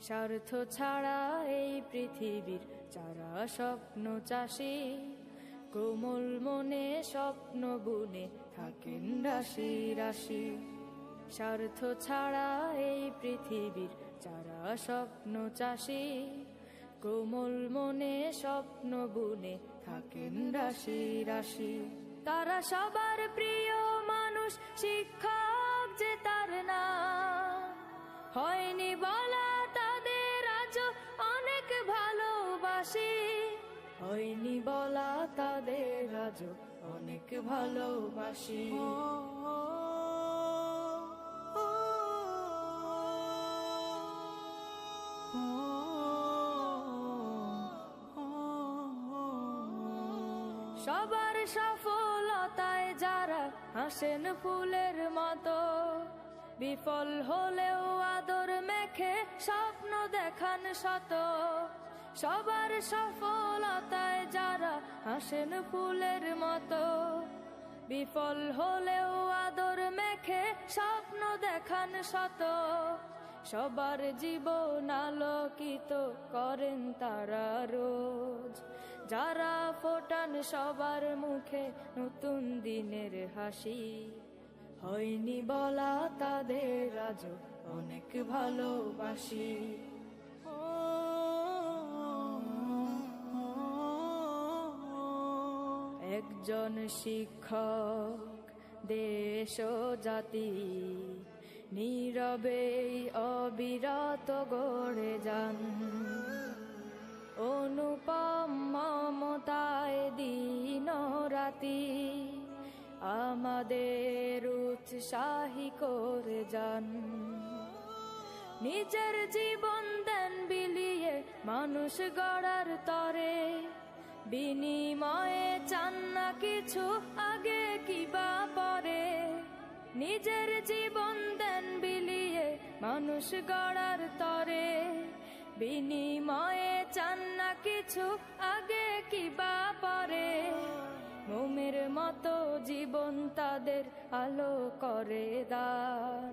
স্বার্থ ছাড়া এই পৃথিবীর যারা স্বপ্ন চাষী, কোমল মনে স্বপ্ন বুনে থাকেন রাশি রাশি। স্বার্থ ছাড়া এই পৃথিবীর যারা স্বপ্ন চাষী, কোমল মনে স্বপ্ন বুনে থাকেন রাশি রাশি। তারা সবার প্রিয় মানুষ, শিক্ষক যে তার নাম, হয়নি বলা তাদের আজও অনেক ভালোবাসি, হয়নি বলা তাদের আজও অনেক ভালোবাসি। সবার সফলতায় যারা হাসেন ফুলের মতো, বিফল হলেও আদর মেখে স্বপ্ন দেখান শত। সবার সফলতায় যারা হাসেন ফুলের মতো, বিফল হলেও আদর মেখে স্বপ্ন দেখান শত। সবার জীবন আলোকিত করেন তারা রোজ, যারা ফোটান সবার মুখে নতুন দিনের হাসি, হয়নি বলা তাদের আজও অনেক ভালোবাসি। একজন শিক্ষক দেশ ও জাতি, নীরবে অবিরত গড়ে যান। অনুপম মমতায় দিন রাতি আমাদের উৎসাহী করে যান। নিজের জীবন দেন বিলিয়ে মানুষ গড়ার তরে, বিনিময়ে চান না কিছু আগে কিবা পরে। নিজের জীবন দেন বিলিয়ে মানুষ গড়ার তরে, বিনিময়ে চান না কিছু আগে কিবা পরে। মোমের মতো জীবন তাদের আলো করে দান,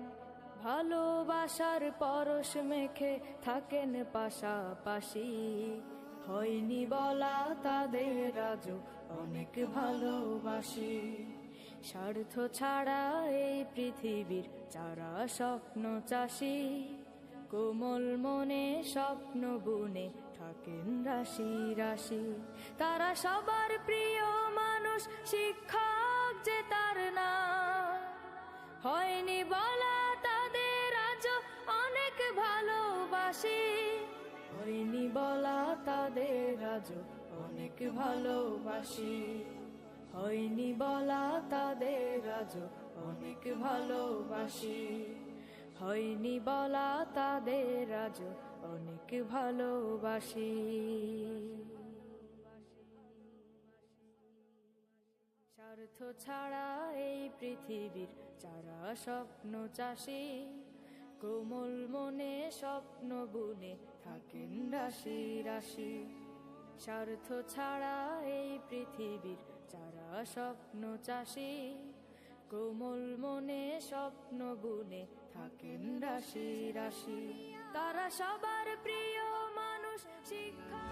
ভালোবাসার পরশ মেখে থাকেন পাশাপাশি, হয়নি বলা তাদের আজও অনেক ভালোবাসি। স্বার্থ ছাড়া এই পৃথিবীর যারা স্বপ্ন চাষী, কোমল মনে স্বপ্ন বুনে থাকেন রাশি রাশি। তারা সবার প্রিয় মানুষ, শিক্ষক যে তার নাম, হয়নি বলা তাদের আজও অনেক ভালোবাসি, হয়নি বলা তাদের আজও অনেক ভালোবাসি, হয়নি বলা তাদের আজও অনেক ভালোবাসি, হয়নি বলা তাদের আজও অনেক ভালোবাসি। স্বার্থ ছাড়া এই পৃথিবীর যারা স্বপ্ন চাষী, কোমল মনে স্বপ্ন বুনে থাকেন রাশি রাশি। স্বার্থ ছাড়া এই পৃথিবীর যারা স্বপ্ন চাষী, কোমল মনে স্বপ্ন বুনে থাকেন রাশি রাশি। তারা সবার প্রিয় মানুষ, শিক্ষা